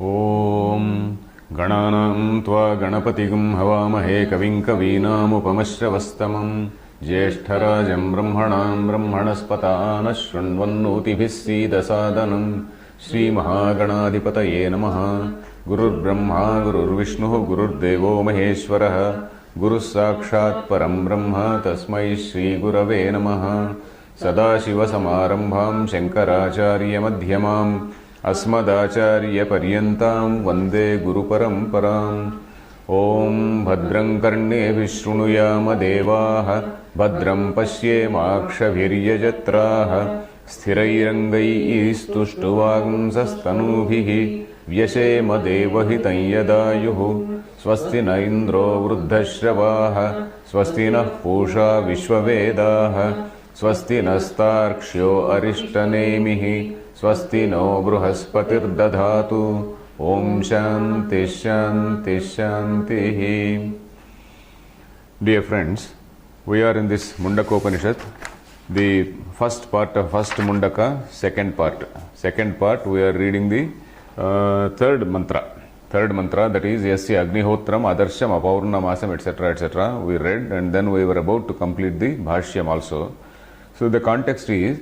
ॐ गणानां त्वा गणपतिगुं हवामहे कविं कवीनामुपमश्रवस्तमं ज्येष्ठराजं ब्रह्मणां ब्रह्मणस्पतानः शृण्वन्नोतिभिः सीदसादनं श्रीमहागणाधिपतये नमः। गुरुर्ब्रह्मा गुरुर्विष्णुः गुरुर्देवो महेश्वरः गुरुः साक्षात् परं ब्रह्म तस्मै श्रीगुरवे नमः। सदाशिवसमारम्भां शङ्कराचार्यमध्यमाम् अस्मदाचार्यपर्यन्तां वन्दे गुरुपरम्पराम्। ॐ भद्रं कर्णेभिः शृणुयाम देवाः भद्रं पश्येमाक्षभिर्यजत्राः स्थिरैरङ्गैस्तुष्टुवांसस्तनूभिः व्यशेम देवहितं यदायुः। स्वस्ति न इन्द्रो वृद्धश्रवाः स्वस्ति नः पूषा विश्ववेदाः स्वस्ति नस्तार्क्ष्यो अरिष्टनेमिः स्वस्ति नो बृहस्पतिर्दधातु। ॐ शान्ति शान्ति शान्तिः। Dear friends, we are in this Mundaka Upanishad, the first part of first Mundaka, second part. Second part we are reading the third mantra. Third mantra, that is Yasya Agnihotram Adarsham Apaurnamasam etc. etc. We read and then we were about to complete the Bhashyam also. So the context is,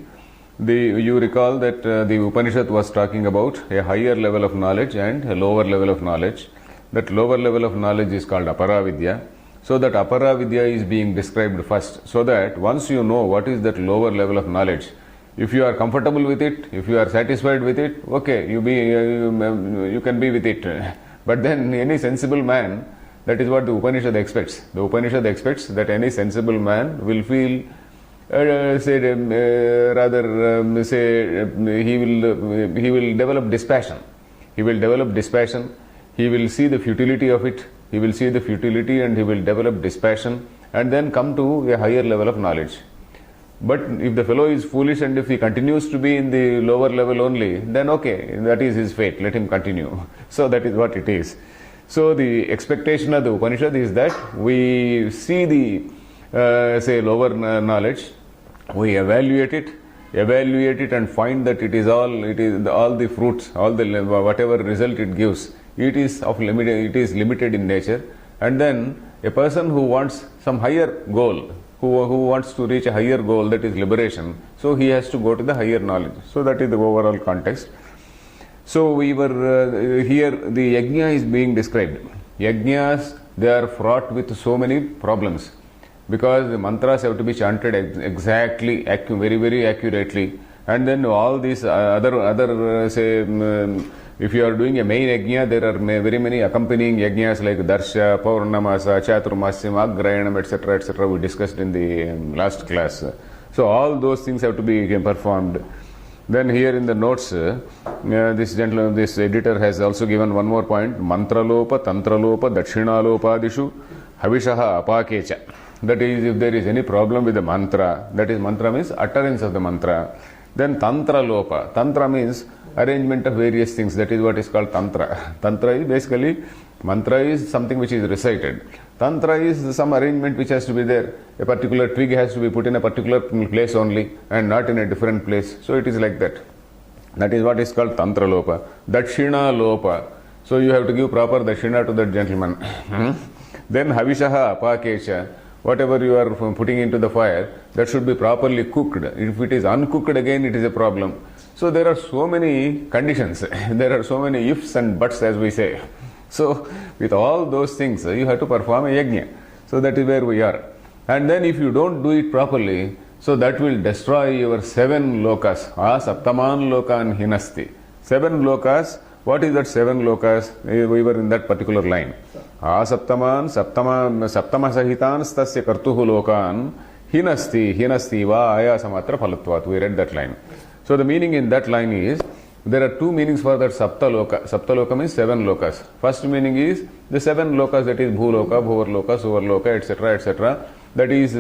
you recall that the Upanishad was talking about a higher level of knowledge and a lower level of knowledge. That lower level of knowledge is called Aparavidya. So that Aparavidya is being described first, so that once you know what is that lower level of knowledge, if you are comfortable with it, if you are satisfied with it, okay, you can be with it. But then any sensible man, that is what the Upanishad expects. The Upanishad expects that any sensible man will feel he will develop dispassion. He will develop dispassion. He will see the futility of it. He will see the futility and he will develop dispassion and then come to a higher level of knowledge. But if the fellow is foolish and if he continues to be in the lower level only, then okay, that is his fate. Let him continue. So that is what it is. So the expectation of the Upanishad is that we see the lower knowledge, we evaluate it and find that it is all the fruits, all the whatever result it gives, it is limited in nature. And then a person who wants some higher goal, who wants to reach a higher goal, that is liberation, so he has to go to the higher knowledge. So that is the overall context. So we were here, the yajna is being described. Yajnas, they are fraught with so many problems, because the mantras have to be chanted exactly, very, very accurately. And then all these other if you are doing a main yajna, there are very many accompanying yajnas like Darsha, Paurnamasa, Chaturmasyam, Agrayanam, etc., etc. we discussed in the last class. So all those things have to be performed. Then here in the notes, this editor has also given one more point: Mantralopa, Tantralopa, Dakshinalopadishu, Havishaha Apakecha. That is, if there is any problem with the mantra, that is, mantra means utterance of the mantra. Then Tantra Lopa. Tantra means arrangement of various things. That is what is called Tantra. Tantra is basically, mantra is something which is recited. Tantra is some arrangement which has to be there. A particular twig has to be put in a particular place only and not in a different place. So it is like that. That is what is called Tantra Lopa. Dakshina Lopa. So you have to give proper dakshina to that gentleman. Then Havishaha Apakesha. Whatever you are putting into the fire, that should be properly cooked. If it is uncooked, again it is a problem. So there are so many conditions. There are so many ifs and buts, as we say. So with all those things, you have to perform a yajna. So that is where we are. And then if you don't do it properly, so that will destroy your 7 lokas. Saptaman lokan hinasti. 7 lokas. What is that 7 lokas? We were in that particular line. Saptama sahitan stasya kartuhu lokan hinasti va ayasamatra phalatvat. We read that line. So the meaning in that line is, there are 2 meanings for that saptaloka. Saptaloka means 7 lokas. First meaning is the 7 lokas, that is bhuloka, bhuvarloka, suvarloka, etc., etc. That is,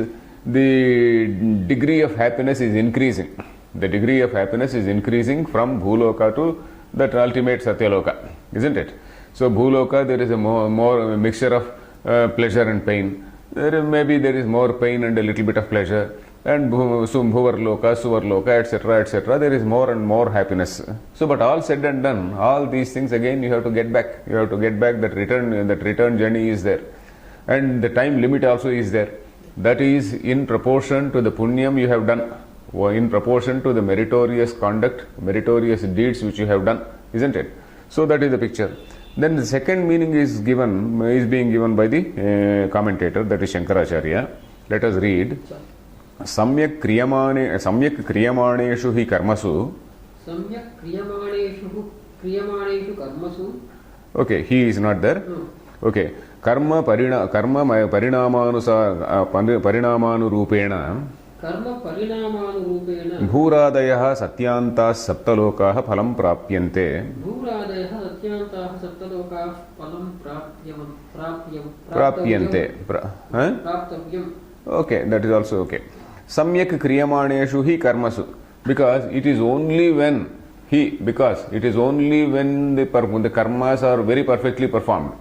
the degree of happiness is increasing. The degree of happiness is increasing from bhuloka to that ultimate satyaloka, isn't it? So bhuloka, there is a more mixture of pleasure and pain. There is more pain and a little bit of pleasure. and Bhuvarloka, Suvarloka, etc., there is more and more happiness. So, but all said and done, all these things again you have to get back. You have to get back. That return journey is there, and the time limit also is there. That is in proportion to the punyam you have done, or in proportion to the meritorious conduct, meritorious deeds which you have done, isn't it? So that is the picture. Then the second meaning is being given by the commentator, that is Shankaracharya. Let us read. Samyak kriyamaneshu hi karmasu. Samyak kriyamaneshu karmasu. Okay, he is not there. No. Okay. Karma parinamanurupena. Karma parinamanurupena. Bhuradayah satyantas saptalokaah phalam prapyante. Bhuradayah satyantas saptalokaah phalam prapyante. Praptavyam. Okay, that is also okay. Samyak kriyamaneshu hi karmasu. Because it is only when the karmas are very perfectly performed.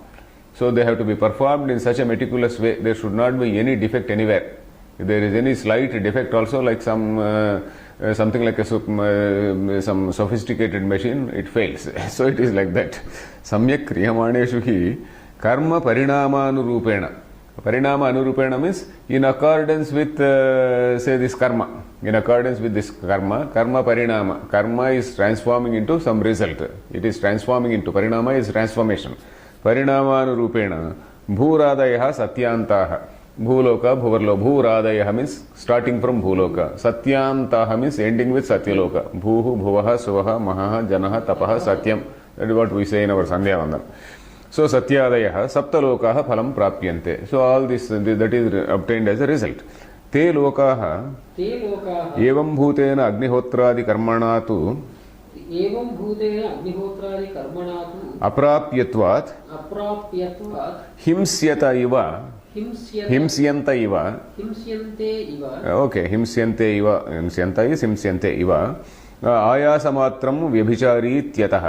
So they have to be performed in such a meticulous way. There should not be any defect anywhere. If there is any slight defect also, like something like some sophisticated machine, it fails. So it is like that. Samyak kriyamaneshu hi karma parinamanurupena. Parinama anurupena means in accordance with say this karma. In accordance with this karma parinama. Karma is transforming into some result. It is transforming into, parinama is transformation. Parinama anurupena. Bhuradayah satyantaha. Bhuloka, Bhuvarlo. Bhuradayah means starting from Bhuloka. Satyantaha means ending with Satyaloka. Bhuhu, Bhuvaha, Suvaha, Mahaha, Janaha, Tapaha, Satyam. That is what we say in our Sandhya Vandana. So Satyadayah saptalokaah phalam prapyante. So all this that is obtained as a result. Te lokaah evam bhutena agnihotradi karmanatu aprapyatvat himsyata iva. Himsyanta iva. Okay, himsyante iva. Himsyanta is himsyante iva. आयासमात्रम व्यभिचारी इत्यतः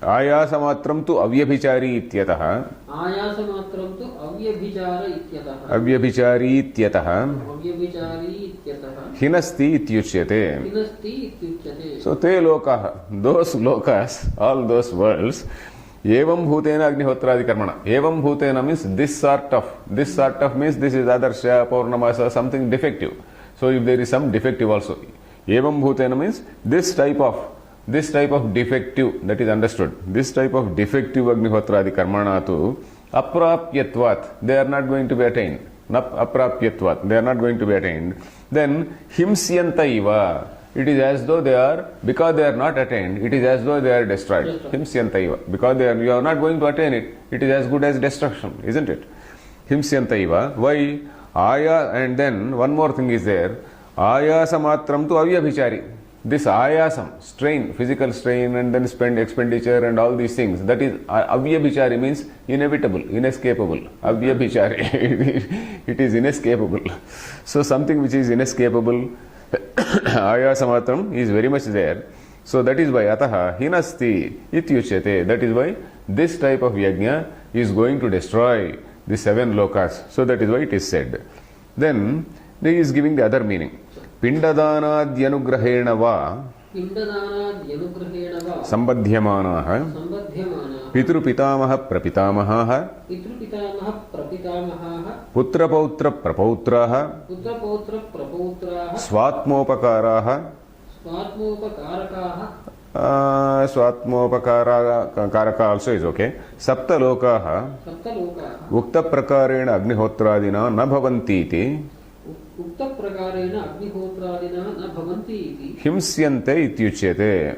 आयासमात्रम तु अव्यभिचारी इत्यतः अव्यभिचारी इत्यतः हिनस्ति इत्युच्यते. So te lokaah, those lokas, all those worlds, evam bhutena agnihotradi karmana. Evam bhutena means this sort of means this is adarsha, paurnamasa, something defective. So if there is some defective also. Evam bhutena means this type of defective, that is understood. This type of defective agnihotradi karmanatu aprapyatvat, they are not going to be attained. Aprapyatvat, they are not going to be attained. Then himsyanta iva, it is as though they are, because they are not attained, it is as though they are destroyed. Himsyanta iva, because you are not going to attain it, it is as good as destruction, isn't it? Himsyanta iva. Why? And then one more thing is there. Ayasamatram tu avyabhichari. This ayasam, strain, physical strain, and then expenditure and all these things, that is avyabhichari means inevitable, inescapable. Avyabhichari, it is inescapable. So something which is inescapable, ayasamatram is very much there. So that is why ataha hinasti ityuchyate. That is why this type of yajna is going to destroy the 7 lokas. So that is why it is said. Then he is giving the other meaning. पिंडदानाद्यनुग्रहेण वा संबध्यमानाः पितृपितामह प्रपितामहाः पुत्रपौत्र प्रपौत्राः स्वात्मोपकाराः स्वात्मोपकारक also is okay. सप्तलोकाः उक्तप्रकारेण अग्निहोत्रादिना न भवन्ति इति himsyante ityuchyate.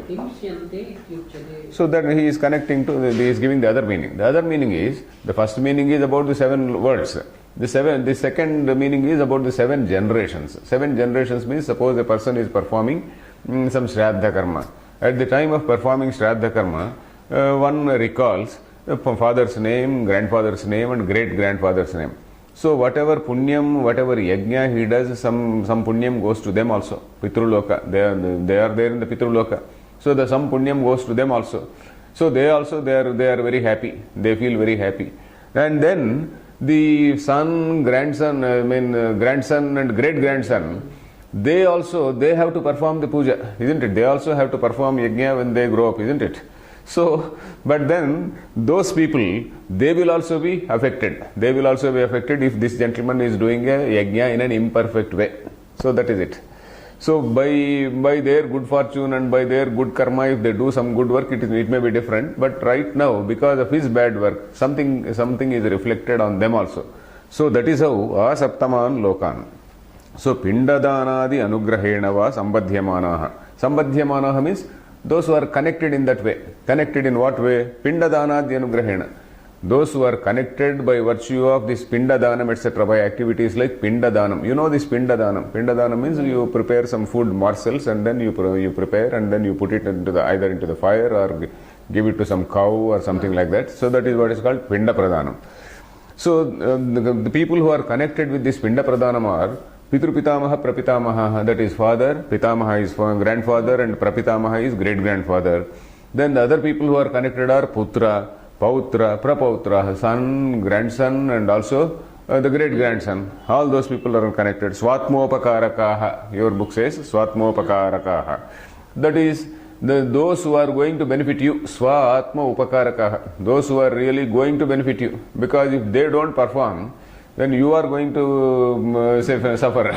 So that he is connecting to, he is giving the other meaning. The other meaning is, the first meaning is about the 7 worlds. The second meaning is about the 7 generations. 7 generations means, suppose a person is performing some Shraddha Karma. At the time of performing Shraddha Karma, one recalls father's name, grandfather's name, and great-grandfather's name. So whatever punyam, whatever yajna he does, some punyam goes to them also. Pitruloka, they are there in the Pitruloka. So some punyam goes to them also. So they are very happy. They feel very happy. And then the grandson and great-grandson, they have to perform the puja, isn't it? They also have to perform yajna when they grow up, isn't it? So, but then those people, they will also be affected. They will also be affected if this gentleman is doing a yajna in an imperfect way. So that is it. So by their good fortune and by their good karma, if they do some good work, it may be different. But right now, because of his bad work, something is reflected on them also. So that is how asaptaman lokan. So pindadanadi anugrahena va sambadhyamanaha. Sambadhyamanaha means those who are connected in that way. Connected in what way? Pindadanadi anugrahena. Those who are connected by virtue of this pindadanam, etc., by activities like pindadanam. You know this pindadanam. Pindadanam means you prepare some food morsels and then you prepare and then you put it either into the fire or give it to some cow or something like that. So that is what is called pinda pradhanam. So the people who are connected with this pinda pradhanam are Pitru Pitamaha Prapitamaha, that is father, Pitamaha is grandfather, and Prapitamaha is great grandfather. Then the other people who are connected are Putra, Pautra, Prapautra, son, grandson, and also the great grandson. All those people are connected. Swatmopakarakaha, your book says Swatmopakarakaha. That is those who are going to benefit you. Swatma upakarakaha, those who are really going to benefit you. Because if they don't perform, then you are going to suffer.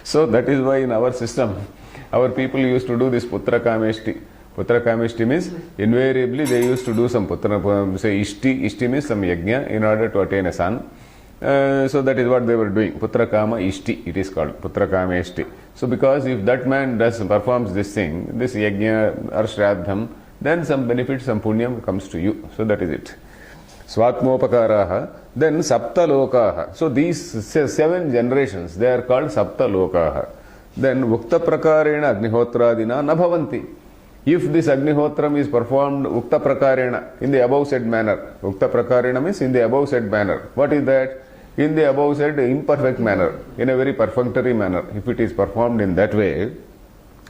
So that is why in our system, our people used to do this putra kameshti. Putra kameshti means invariably they used to do some putra, say ishti. Ishti means some yajna in order to attain a son. So that is what they were doing. Putra kama ishti, it is called putra kameshti. So because if that man performs this thing, this yajna or shraddham, then some benefit, some punyam comes to you. So that is it. Swatmopakaraha, then saptalokaha. So these 7 generations, they are called saptalokaha. Then Ukta Prakarena Agnihotradina Nabhavanti. If this Agnihotram is performed Ukta Prakarena, in the above said manner, Ukta Prakarena means in the above said manner. What is that? In the above said imperfect manner, in a very perfunctory manner. If it is performed in that way,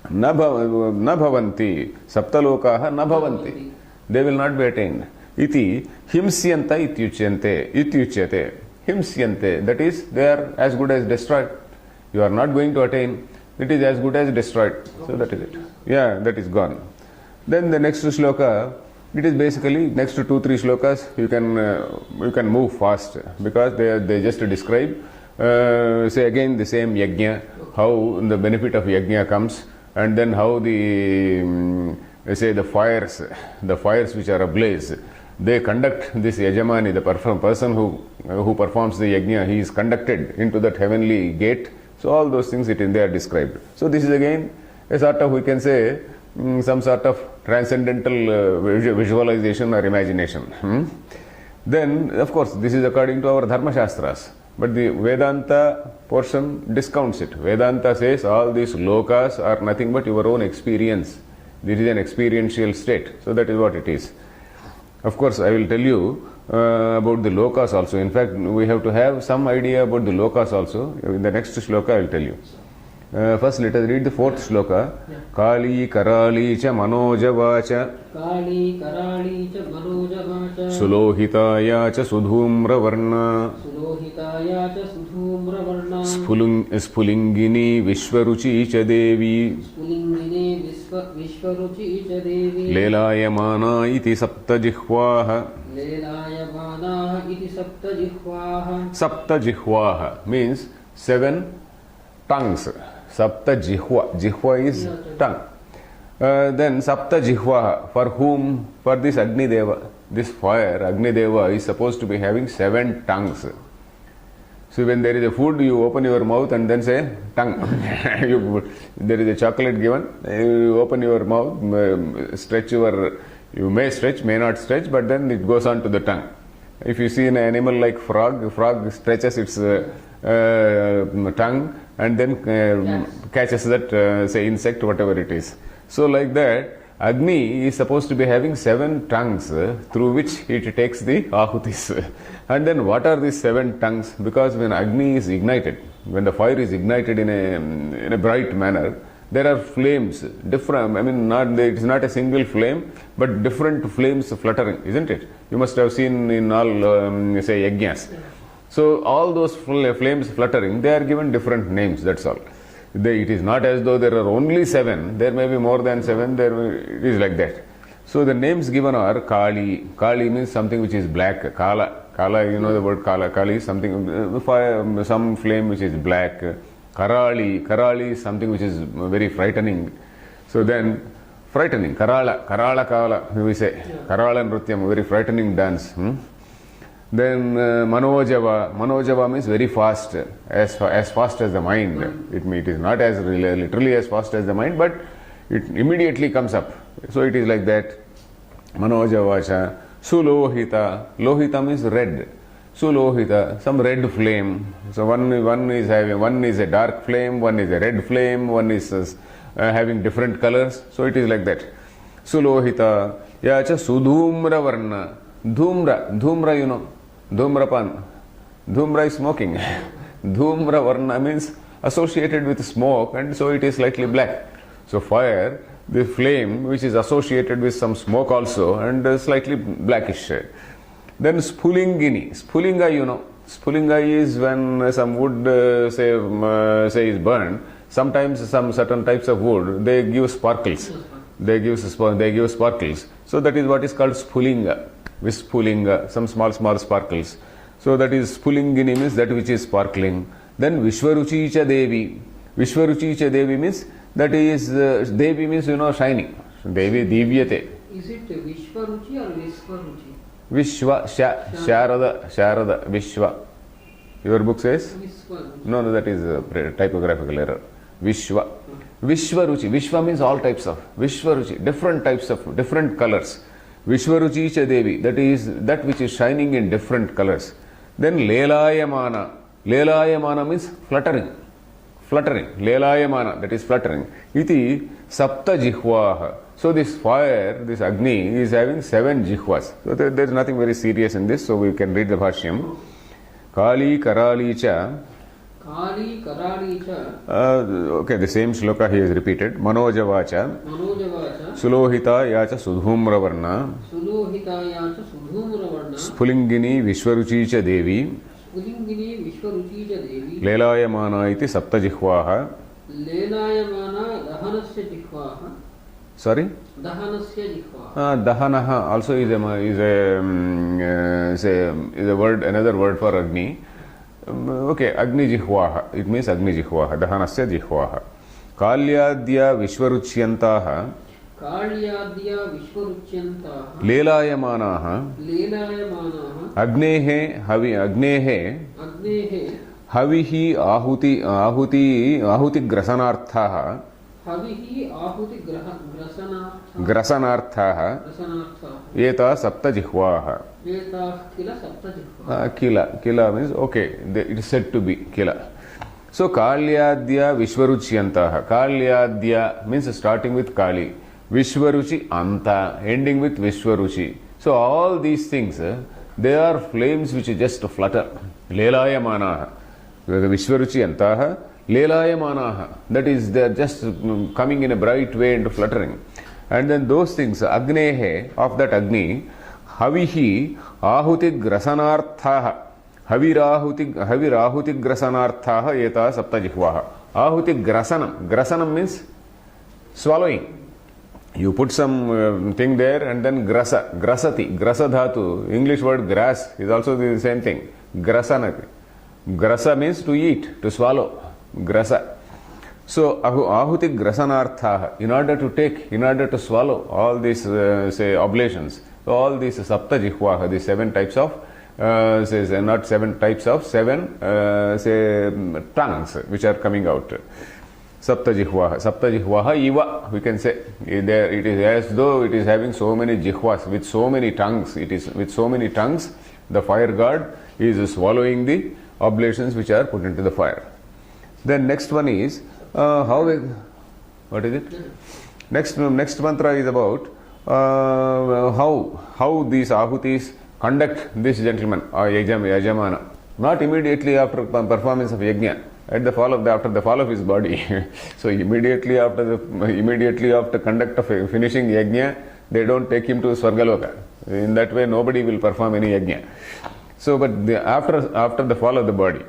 Nabhavanti, Saptalokaha Nabhavanti. They will not be attained. Iti himsyanta ityuchyate. Himsyante, that is, they are as good as destroyed. You are not going to attain. It is as good as destroyed. So that is it. Yeah, that is gone. Then the next shloka, it is basically next to 2-3 slokas. You can move fast because they just describe. Say again the same yajna, how the benefit of yajna comes, and then how the fires which are ablaze, they conduct this yajamani, the person who performs the yajna, he is conducted into that heavenly gate. So all those things they are described. So this is again a sort of, we can say, some sort of transcendental visualization or imagination. Then of course this is according to our Dharma Shastras. But the Vedanta portion discounts it. Vedanta says all these lokas are nothing but your own experience. This is an experiential state. So that is what it is. Of course, I will tell you about the lokas also. In fact, we have to have some idea about the lokas also. In the next shloka, I will tell you. First, let us read the 4th shloka. Kali karali cha manoja vacha. Kali karali cha manoja vacha. Sulohitaya cha sudhumra varna. Sulohitaya cha sudhumra varna. Spulingini vishwaruchi cha devi. Spulingini vishwaruchi cha devi. Lelayamana iti sapta jihvaha. Lelayamana iti sapta jihvaha. Sapta jihvaha means 7 tongues. Sapta jihva. Jihva is tongue. Then Sapta jihva, for whom? For this Agni Deva. This fire, Agni Deva, is supposed to be having 7 tongues. So when there is a food, you open your mouth and then say tongue. There is a chocolate given, you open your mouth, you may stretch, may not stretch, but then it goes on to the tongue. If you see an animal like frog stretches its tongue and then catches that say insect, whatever it is. So like that, Agni is supposed to be having 7 tongues through which it takes the ahutis. And then what are these 7 tongues? Because when Agni is ignited, when the fire is ignited in a bright manner, there are flames, different, it is not a single flame, but different flames fluttering, isn't it? You must have seen in all, say, yajnas. So all those flames fluttering, they are given different names, that's all. It is not as though there are only 7. There may be more than 7. It is like that. So the names given are Kali. Kali means something which is black. Kala. Kala, you know the word Kala. Kali is something, fire, some flame which is black. Karali. Karali is something which is very frightening. So then, frightening. Karala. Karala Kala, we say. Karala Nrutyam, very frightening dance. Then Manojava. Manojava means very fast, as fast as the mind. It is not as literally as fast as the mind, but it immediately comes up. So it is like that. Manojavacha. Sulohita. Lohita means red. Sulohita, some red flame. So one is a dark flame, one is a red flame, one is having different colors. So it is like that. Sulohita. Yacha Sudhumra Varna. Dhumra, you know. Dhumrapan. Dhumra is smoking. Dhumra Varna means associated with smoke, and so it is slightly black. So fire, the flame which is associated with some smoke also, and slightly blackish. Then Spulingini. Spulinga, you know. Spulinga is when some wood, say is burned. Sometimes some certain types of wood, they give sparkles. They give sparkles. So that is what is called Spulinga. Vispulinga, some small sparkles. So that is Spulingini means that which is sparkling. Then Vishwaruchicha Devi. Vishwaruchicha Devi means that is, Devi means, you know, shining. Devi Divyate. Is it Vishwaruchi or Viswaruchi? Vishwa, Sharada, Vishwa. Your book says? Viswaruchi. No, that is a typographical error. Vishwa. Vishwaruchi. Vishwa means all types of. Vishwaruchi, different types of, different colors. Vishwaruchicha Devi, that is that which is shining in different colors. Then Lelayamana. Lelayamana means fluttering. Fluttering. Lelayamana, that is fluttering. Iti Sapta Jihvaha. So this fire, this Agni, is having 7 jihvas. So there is nothing very serious in this, so we can read the Bhashyam. Kali Karali cha. Kali Karali cha. Okay, the same shloka he has repeated. Manojavacha. Manojavacha. Sulohita yacha Sudhumra Varna. Sulohita yacha Sudhumra Varna. Spulingini Vishwaruchicha Devi. Spulingini Vishwaruchicha Devi. Lelayamana iti Sapta Jihvaha. Lelayamana Dahanasya Jihvaha. Sorry? Dahanasya Jihvaha. Dahanaha also is a word, another word for Agni. Okay, Agni Jihvaha. It means Agni Jihvaha. Dahanasya Jihvaha. Kalyadya Vishwaruchyantaha. Kalyadya Vishwaruchyantaha. Lelayamanaha. Lelayamanaha. Agnehe Agnehe. Havihi Ahuti Grasanarthaha. Havihi Ahuti Grasanarthaha. Grasanarthaha. Eta Sapta Jihvaha. Eta Kila Sapta Jihvaha. Kila means okay, it is said to be Kila. So Kalyadya Vishwaruchyantaha. Kalyadya means starting with Kali. Vishwaruchi Anta, ending with Vishwaruchi. So all these things, they are flames which just flutter. Lelayamanaha. Vishwaruchi Antaha. Lelayamanaha. That is, they are just coming in a bright way and fluttering. And then those things, Agnehe, of that Agni, Havihi Ahuti Grasanarthaha. Havirahuti Grasanarthaha Eta Sapta Jihvaha. Ahuti Grasanam. Grasanam means swallowing. You put some thing there and then grasa, grasati, grasadhatu. English word grass is also the same thing. Grasanati. Grasa means to eat, to swallow. Grasa. So ahuti grasanarthaha. In order to swallow all these say oblations, all these sapta jihvaha, these 7 types of not 7 types of 7 tongues which are coming out. Sapta jihvaha iva, we can say. It is as though it is having so many jihvas, with so many tongues. It is with so many tongues, the fire god is swallowing the oblations which are put into the fire. Then next one is, what is it? Next mantra is about how these ahutis conduct this gentleman, or yajamana. Not immediately after performance of yajna. After the fall of his body. So immediately after conduct of finishing yajna, they don't take him to Swargaloka. In that way, nobody will perform any yajna. So, but after the fall of the body,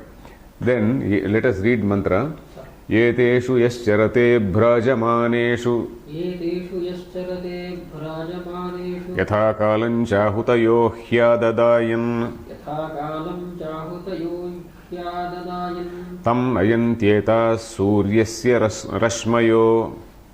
then let us read mantra. एतेषु यश्चरते भ्राजमानेषु एतेषु यश्चरते भ्राजमानेषु यथा कालं चाहुतयो ह्याददायन् यथा कालं चाहुतयो ह्याददायन् तं नयन्त्येताः सूर्यस्य रश्मयो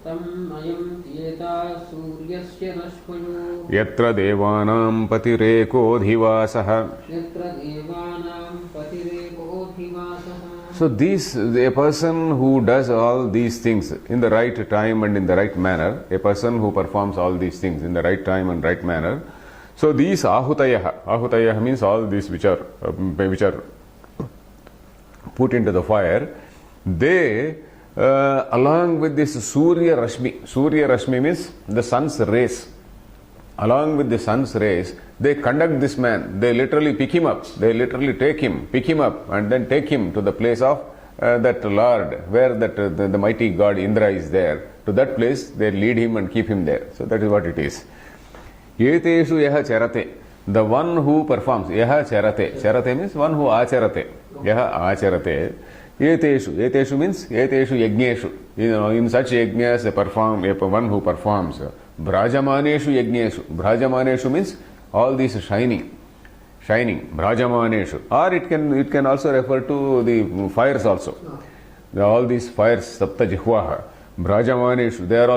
तम् अयं त्येता सूर्यस्य रश्मयो यत्र देवानां पतिरेकोऽधिवासः. यत्र देवानां पतिरेकोऽधिवासः. So this, a person who does all these things in the right time and in the right manner, a person who performs all these things in the right time and right manner, so these ahutayah means all these which are put into the fire, they along with this Surya Rashmi means the sun's rays, along with the sun's rays, they conduct this man, they literally pick him up, they literally pick him up and then take him to the place of that Lord, where that the mighty God Indra is there. To that place they lead him and keep him there. So that is what it is. Eteshu yaha charate, the one who performs, yaha charate means one who acharate, yaha acharate. Eteshu means eteshu yajneshu. In such yajnas one who performs. Bhrajamaneshu yajneshu. Bhrajamaneshu means all these shining. Bhrajamaneshu. Or it can also refer to the fires also. All these fires, sapta jihvaha. Bhrajamaneshu. They are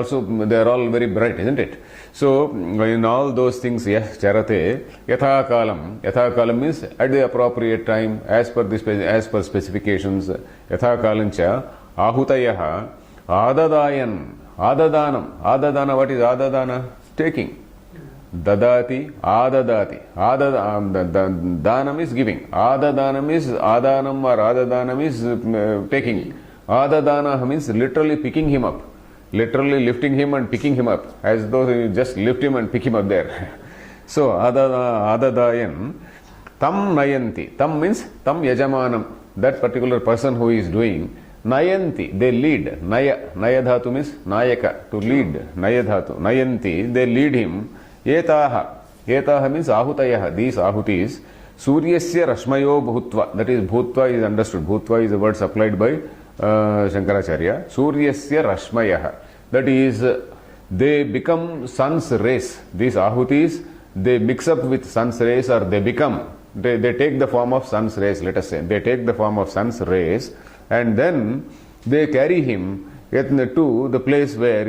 all very bright, isn't it? So in all those things, yes, charate, yatha kalam means at the appropriate time, as per specifications, yatha kalancha, ahutayaha, adadanam, what is adadana? Taking. Dadati, adadati. Danam is giving. Adadanam is taking. Adadana means literally picking him up. Literally lifting him and picking him up, as though you just lift him and pick him up there. So, adadayan, tam nayanti. Tam means tam yajamanam. That particular person who is doing, nayanti, they lead. Naya dhatu means nayaka, to lead. Naya dhatu. Nayanti, they lead him. Etaha means ahutayah. These ahutis, suryasya rashmayo bhutva. That is, bhutva is understood. Bhutva is a word supplied by Shankaracharya. Suryasya rashmayah. That is, they become sun's rays. These ahutis, they mix up with sun's rays, or they take the form of sun's rays, let us say. They take the form of sun's rays, and then they carry him to the place where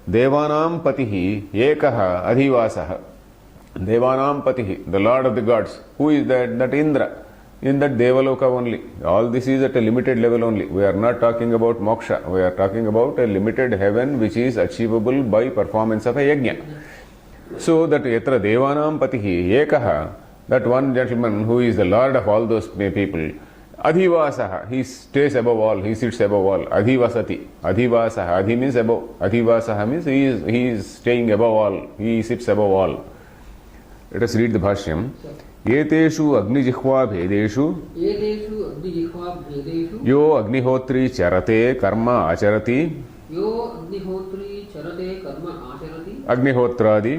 Devanam Patihi Ekaha Adhivasaha. Devanam Patihi, the Lord of the gods. Who is that? That Indra. In that Devaloka only. All this is at a limited level only. We are not talking about moksha. We are talking about a limited heaven which is achievable by performance of a yajna. So that Yatra Devanam Patihi Ekaha, that one gentleman who is the Lord of all those people, Adhivasaha, he stays above all, he sits above all. Adhivasati, Adhivasaha, Adhi means above. Adhivasaha means he is staying above all, he sits above all. Let us read the Bhashyam. Eteshu agnijihva bhedeshu yo agnihotri charate karma acharati agnihotradi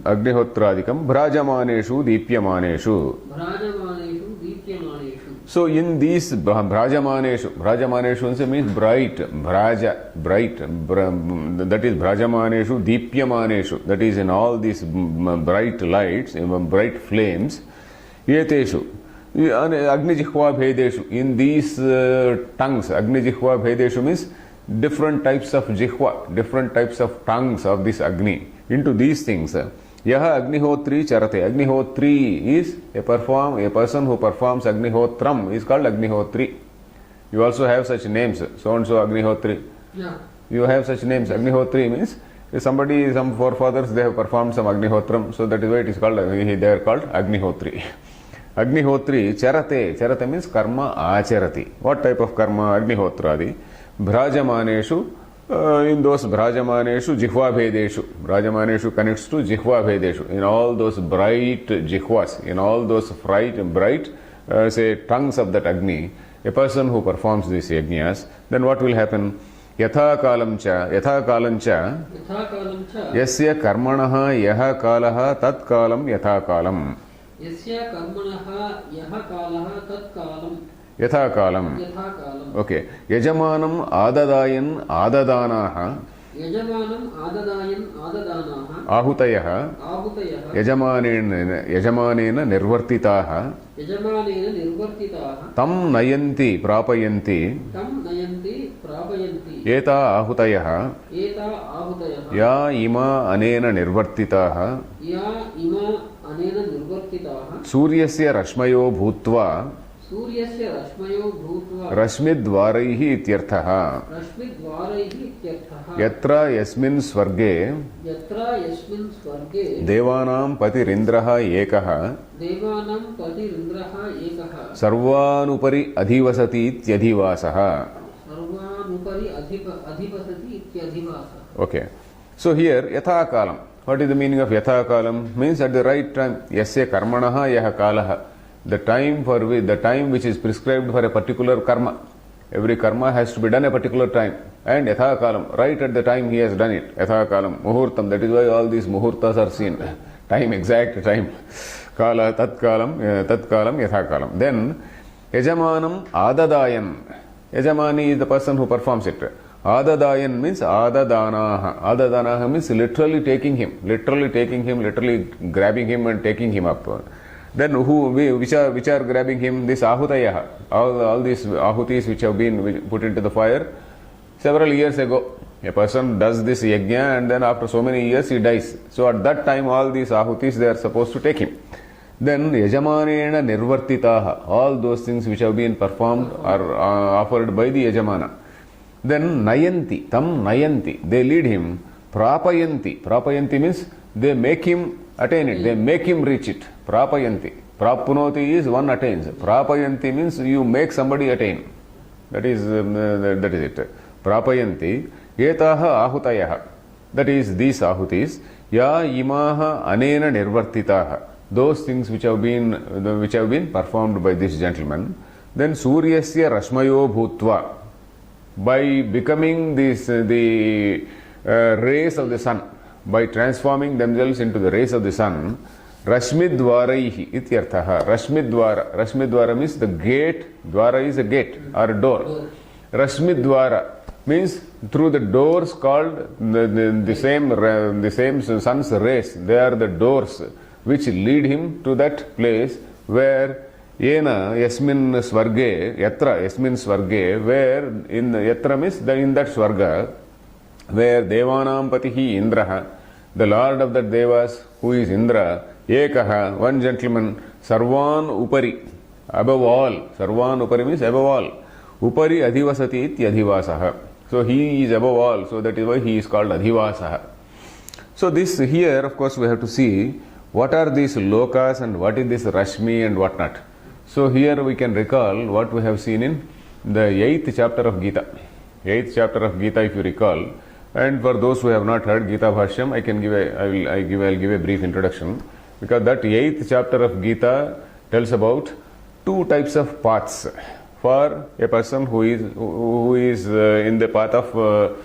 agnihotradikam bhrajamaneshu deepyamaneshu. So in these bhrajamaneshu means bright, bright, that is bhrajamaneshu, deepyamaneshu, that is in all these bright lights, bright flames, yeteshu, agnijihva bhedeshu, in these tongues, agnijihva bhedeshu means different types of jihva, different types of tongues of this agni, into these things. Yaha agnihotri charate. Agnihotri is a person who performs agnihotram is called agnihotri. You also have such names, so and so agnihotri. Yeah. You have such names. Agnihotri means some forefathers, they have performed some agnihotram, so that is why it is called, they are called agnihotri. Agnihotri charate. Charate means karma acharati. What type of karma? Agnihotradi. Bhrajamaneshu. In those Bhrajamaneshu, Jihva Bhedeshu. Bhrajamaneshu connects to Jihva Bhedeshu. In all those bright Jihvas, in all those bright say tongues of that Agni, a person who performs these yajnas, then what will happen? Yatha kalamcha, yasya karmanaha yaha kalaha tat kalam yatha kalam. Yasya karmanaha yaha kalaha tat kalam. यथा कालम. यथा कालम. Okay. Yajamanam adadayan adadanaha यजमानम् आददायन् आददानाः आहूतयः आहूतयः यजमानेन निर्वर्तिताः यजमानेन निर्वर्तिताः तं नयन्ति प्रापयन्ति तं नयन्ति प्रापयन्ति एता आहूतयः एता आहूतयः या इमा अनेन निर्वर्तिताः या इमा अनेन निर्वर्तिताः सूर्यस्य रश्मयो भूत्वा सूर्यस्य रश्मयो भूत्वा रश्मिद्वारैः इत्यर्थः. रश्मिद्वारैः इत्यर्थः. यत्र यस्मिन् स्वर्गे यत्र यस्मिन् स्वर्गे देवानां पतिरिन्द्रः एकः देवानां पतिरिन्द्रः एकः सर्वानुपरि अधिवसति इत्यधिवासः. सर्वानुपरि अधिवसति इत्यधिवासः. Okay. So here yatha kalam. What is the meaning of yatha kalam? Means at the right time. Yasya karmanaha yah kalaha. The time which is prescribed for a particular karma. Every karma has to be done a particular time. And yatha kalam, right at the time he has done it. Yatha kalam, muhurtam. That is why all these muhurtas are seen. Time, exact time. Kala, tat kalam, yatha kalam. Then, yajamanam adadayan. Yajamani is the person who performs it. Adadayan means adadanaha. Adadanaha means literally taking him, literally grabbing him and taking him up. Then which are grabbing him? This ahutayah. All these ahutis which have been put into the fire several years ago. A person does this yajna and then after so many years he dies. So at that time all these ahutis they are supposed to take him. Then yajamanena nirvartitaha. All those things which have been performed are offered by the yajamana. Then nayanti, tam nayanti. They lead him. Prapayanti. Prapayanti means they make him attain it. They make him reach it. Prapayanti. Prapunoti is one attains. Prapayanti means you make somebody attain. That is it. Prapayanti. Etaha ahutayaha. That is these ahutis. Ya imaha anena nirvartitaha. Those things which have been performed by this gentleman. Then suryasya rashmayo bhutva. By becoming the rays of the sun, by transforming themselves into the rays of the sun, Rashmidvaraihi ityarthaha. Rashmidvara means the gate. Dwara is a gate or a door. Rashmidvara means through the doors called the same sun's rays. They are the doors which lead him to that place where Yena yasmin swarge, yatra yasmin swarge, where in yatra means in that swarga, where Devanam Patihi Indraha, the Lord of the Devas, who is Indra, Ekaha, one gentleman, Sarvan Upari, above all. Sarvan Upari means above all. Upari Adhivasati Ityadhivasaha. So he is above all, so that is why he is called Adhivasaha. So this here, of course, we have to see what are these lokas and what is this Rashmi and what not. So here we can recall what we have seen in the 8th chapter of Gita. 8th chapter of Gita, if you recall. And for those who have not heard Gita Bhashyam, I'll give a brief introduction, because that 8th chapter of Gita tells about two types of paths for a person who is in the path of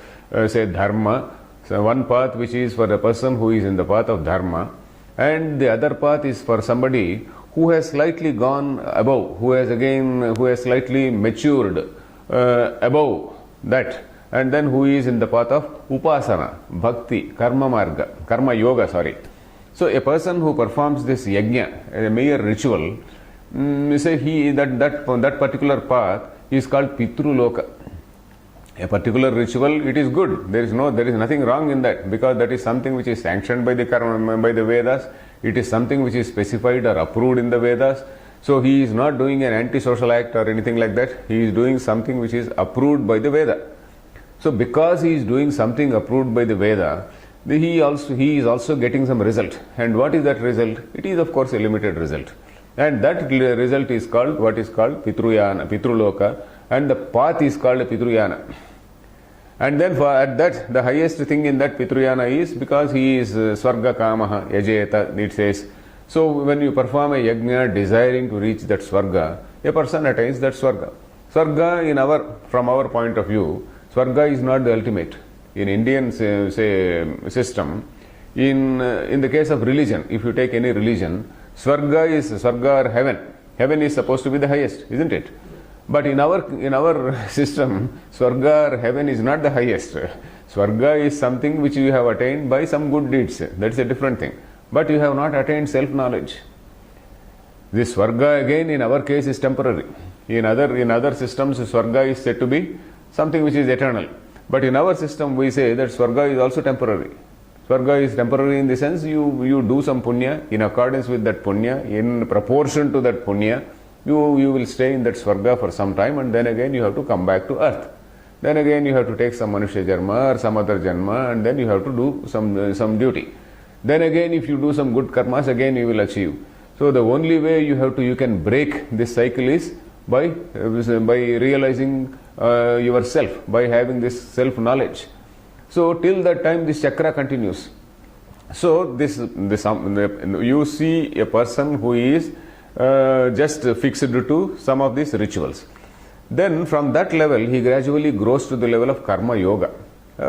say dharma. So one path which is for a person who is in the path of dharma, and the other path is for somebody who has slightly gone above, who has slightly matured above that, and then who is in the path of upasana, bhakti, karma yoga. So a person who performs this yajna, a mere ritual, say that particular path is called pitruloka. A particular ritual, it is good. There is nothing wrong in that, because that is something which is sanctioned by the Vedas. It is something which is specified or approved in the Vedas. So he is not doing an anti-social act or anything like that. He is doing something which is approved by the Veda. So because he is doing something approved by the Veda, he is also getting some result. And what is that result? It is of course a limited result. And that result is called what is called Pitruloka, and the path is called Pitruyana. And then at that, the highest thing in that Pitruyana is because he is Swarga Kamaha Yajeta, it says. So when you perform a yajna desiring to reach that Swarga, a person attains that Swarga. Swarga, from our point of view, Swarga is not the ultimate. In Indian system, in the case of religion, if you take any religion, Swarga or heaven. Heaven is supposed to be the highest, isn't it? But in our system, Swarga or heaven is not the highest. Swarga is something which you have attained by some good deeds. That's a different thing. But you have not attained self-knowledge. This Swarga again in our case is temporary. In other systems, Swarga is said to be something which is eternal. But in our system, we say that Swarga is also temporary. Swarga is temporary in the sense you do some punya, in accordance with that punya, in proportion to that punya, you will stay in that Swarga for some time, and then again you have to come back to earth. Then again you have to take some Manushya Janma or some other Janma, and then you have to do some duty. Then again if you do some good karmas, again you will achieve. So the only way you can break this cycle is by realizing yourself, by having this self-knowledge. So till that time this chakra continues. So you see a person who is just fixed to some of these rituals. Then from that level he gradually grows to the level of karma yoga.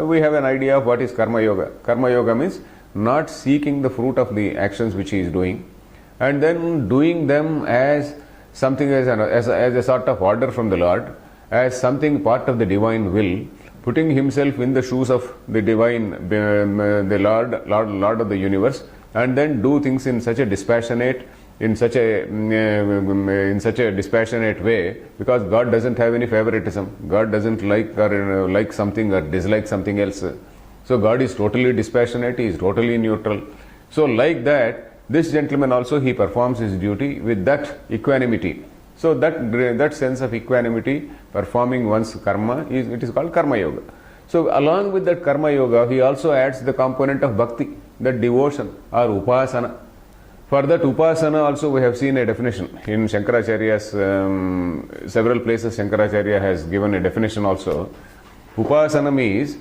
We have an idea of what is karma yoga. Karma yoga means not seeking the fruit of the actions which he is doing, and then doing them as something as a sort of order from the Lord, as something part of the divine will, putting himself in the shoes of the divine, the Lord of the universe, and then do things in such a dispassionate way, because God doesn't have any favoritism. God doesn't like something or dislike something else. So God is totally dispassionate, he is totally neutral. So like that, this gentleman also, he performs his duty with that equanimity. So that sense of equanimity, performing one's karma, it is called karma yoga. So along with that karma yoga, he also adds the component of bhakti, that devotion or upasana. For that upasana also we have seen a definition. In Shankaracharya's several places Shankaracharya has given a definition also. Upasana means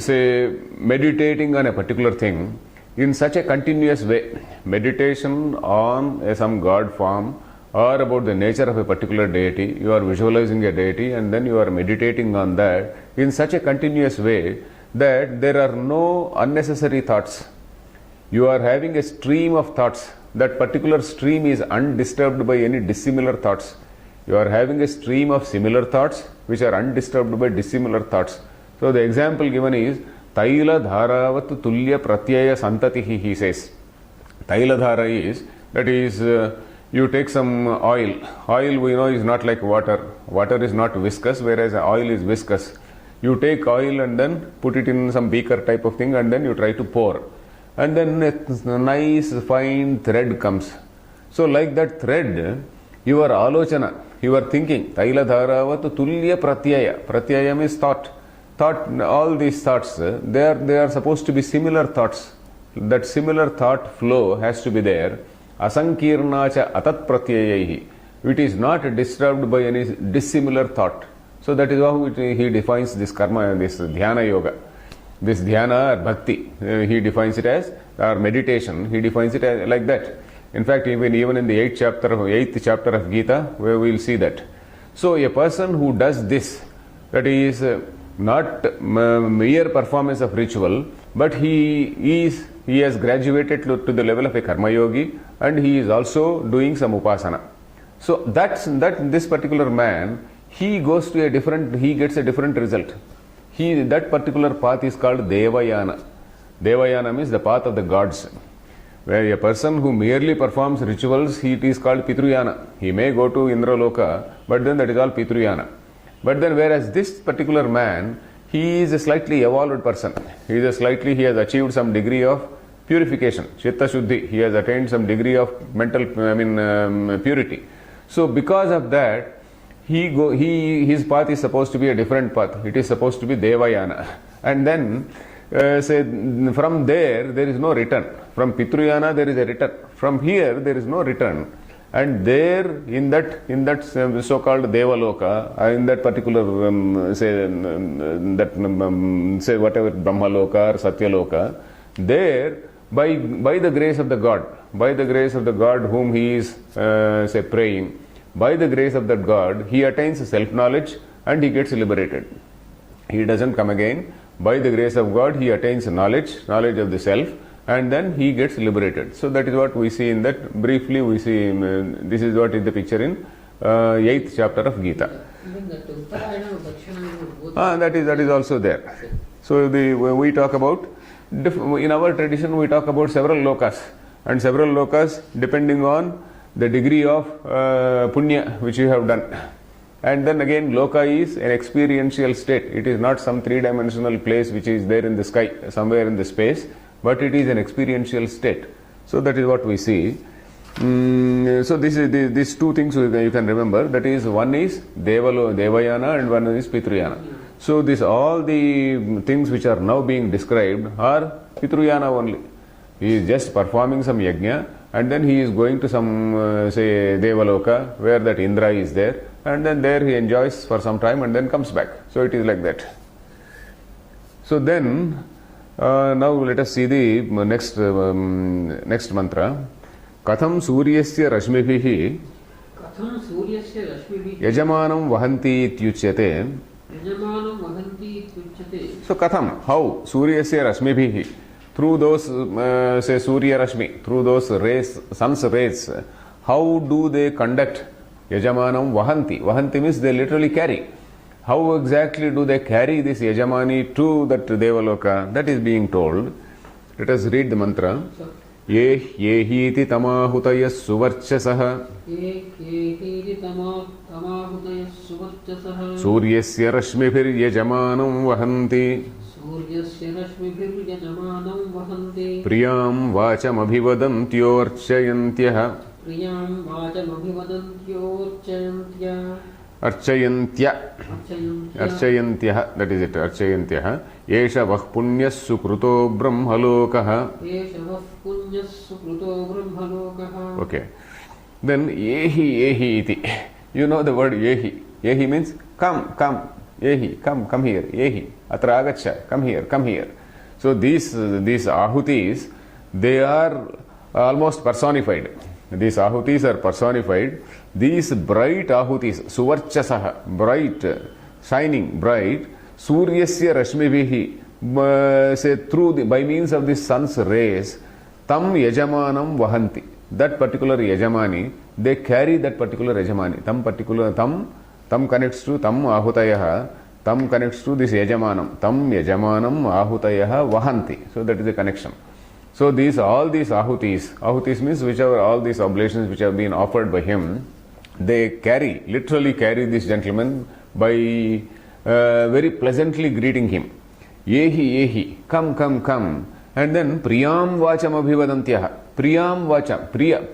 say meditating on a particular thing in such a continuous way. Meditation on some God form or about the nature of a particular deity. You are visualizing a deity and then you are meditating on that in such a continuous way that there are no unnecessary thoughts. You are having a stream of thoughts. That particular stream is undisturbed by any dissimilar thoughts. You are having a stream of similar thoughts which are undisturbed by dissimilar thoughts. So the example given is Taila dharavat tulya pratyaya santatihi, he says. Taila dhara is, that is, you take some oil. Oil we know is not like water. Water is not viscous, whereas oil is viscous. You take oil and then put it in some beaker type of thing and then you try to pour. And then a nice fine thread comes. So like that thread, your alochana, your thinking, Taila dharavat tulya pratyaya. Pratyaya means thought. All these thoughts, they are supposed to be similar thoughts. That similar thought flow has to be there. Asankirna cha atat pratyayaihi. It is not disturbed by any dissimilar thought. So that is how he defines this karma, this dhyana yoga. This dhyana or bhakti, he defines it as, or meditation, he defines it as like that. In fact, even in the 8th chapter of Gita, where we will see that. So a person who does this, that is not mere performance of ritual, but he has graduated to the level of a karma yogi, and he is also doing some upasana. So this particular man, he gets a different result. That particular path is called Devayana. Devayana means the path of the gods. Where a person who merely performs rituals, it is called Pitruyana. He may go to Indraloka, but then that is all Pitruyana. But then whereas this particular man, he is a slightly evolved person. He has achieved some degree of purification, Chitta Shuddhi. He has attained some degree of mental, purity. So because of that, his path is supposed to be a different path. It is supposed to be Devayana. And then, from there is no return. From Pitruyana there is a return. From here there is no return. And there, in that so-called Devaloka, in that particular, whatever Brahmaloka or Satyaloka, there, by the grace of the God, whom he is, praying, by the grace of that God, he attains self-knowledge and he gets liberated. He doesn't come again. By the grace of God, he attains knowledge of the self, and then he gets liberated. So that is what we see in that. Briefly, we see this is what is the picture in 8th chapter of Gita. Even that Uttarayana or Dakshinayana both. That is also there. So we talk about, in our tradition we talk about several lokas, and several lokas depending on the degree of punya which you have done. And then again, loka is an experiential state. It is not some three-dimensional place which is there in the sky, somewhere in the space, but it is an experiential state. So that is what we see. So these two things you can remember. That is, one is Devayana and one is Pitruyana. So all the things which are now being described are Pitruyana only. He is just performing some yajna, and then he is going to some say Devaloka where that Indra is there, and then there he enjoys for some time and then comes back. So it is like that. So then now let us see the next mantra. Katham suryasya rashmibhihi Katham suryasya rashmibhihi yajamanam vahanti ityuchyate. Yajamanam vahanti ityuchyate. So katham, how? Suryasya rashmibhihi, through those say Surya Rashmi, through those rays, sun's rays, how do they conduct? Yajamanam vahanti. Vahanti means they literally carry. How exactly do they carry this Yajamani to that Devaloka? That is being told. Let us read the mantra. Ye hiti tamahutayas suvarchasaha Suryasya rashmibhir yajamanam vahanti Priyam vacham abhivadantyorchayantyah Archayantyah, that is it, Archayantyah. Yesha vah punyas sukruto brahmalokaha. Okay. Then yehi iti. You know the word yehi. Yehi means come. Yehi, come here. Yehi. Atra agacha. Come here. So these ahutis, they are almost personified. These ahutis are personified. These bright ahutis, suvarchasaha, bright, shining, bright, suryasya rashmibhihi, say through by means of the sun's rays, tam yajamanam vahanti. That particular yajamani, they carry that particular yajamani. Tam connects to tam ahutayaha, tam connects to this yajamanam. Tam yajamanam ahutayaha vahanti. So that is the connection. So all these ahutis means all these oblations which have been offered by him, they literally carry this gentleman by very pleasantly greeting him. Yehi, come. And then Priyam vacham abhivadantyah. Priyam vacham.